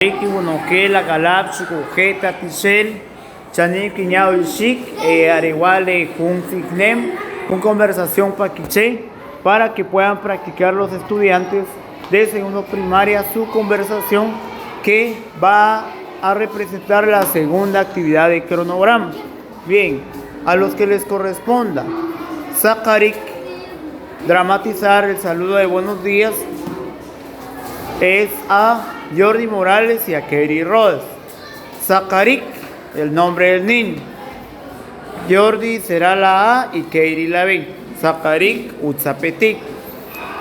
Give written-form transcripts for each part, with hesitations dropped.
que la galap sujeta tisel chanik quiñao y chic arewale con conversación paquiche para que puedan practicar los estudiantes de segundo primaria su conversación que va a representar la segunda actividad de cronograma. Bien, a los que les corresponda Zakarik dramatizar el saludo de buenos días es a Jordi Morales y a Kerry Rodas. Zakarik, el nombre del niño. Jordi será la A y Kerry la B. Zakarik, Utzapetik.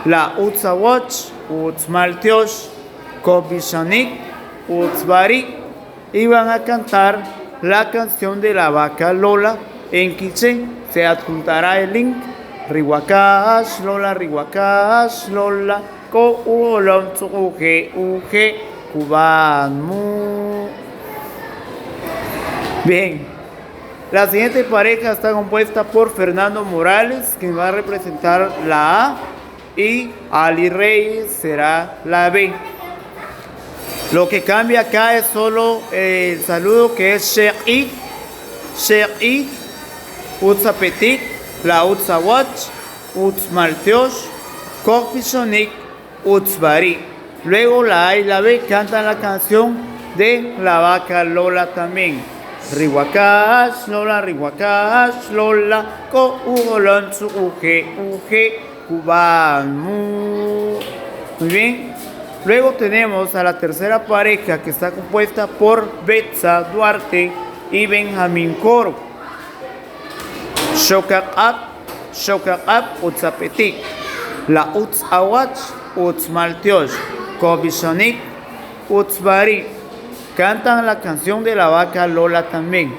La Utzawach, Utzmaltiosh, Kobishanik, Utzbarik. Y van a cantar la canción de la vaca Lola en quiché. Se adjuntará el link. Riwakash Lola, Riwakash Lola. Ko ulom tsuge uge kubanmu. Bien, la siguiente pareja está compuesta por Fernando Morales, quien va a representar la A, y Ali Reyes será la B. Lo que cambia acá es solo el saludo, que es Sheikh, Sheikh, Utzapetik, la Utzawach, Utzmaltiosh, Kokpishonik, Utzbari. Luego la A y la B cantan la canción de la vaca Lola también. Riwakash Lola, Riwakash Lola, Ko Ugolon su uge uge kubanmu. Muy bien. Luego tenemos a la tercera pareja, que está compuesta por Betsa Duarte y Benjamín Coro. Shokak Up, Utzapetik. La Utzawach, Utzmaltiosh, Kobishonik, Utzbari. Cantan la canción de la vaca Lola también.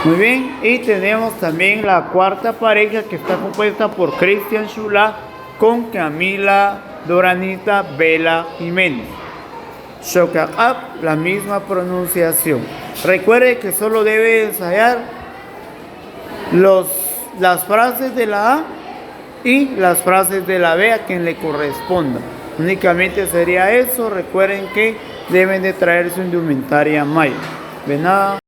Muy bien, y tenemos también la cuarta pareja, que está compuesta por Cristian Shula con Camila Doranita Vela Jiménez. Shokak Up, la misma pronunciación. Recuerde que solo debe ensayar las frases de la A y las frases de la B a quien le corresponda. Únicamente sería eso. Recuerden que deben de traer su indumentaria maya. De nada.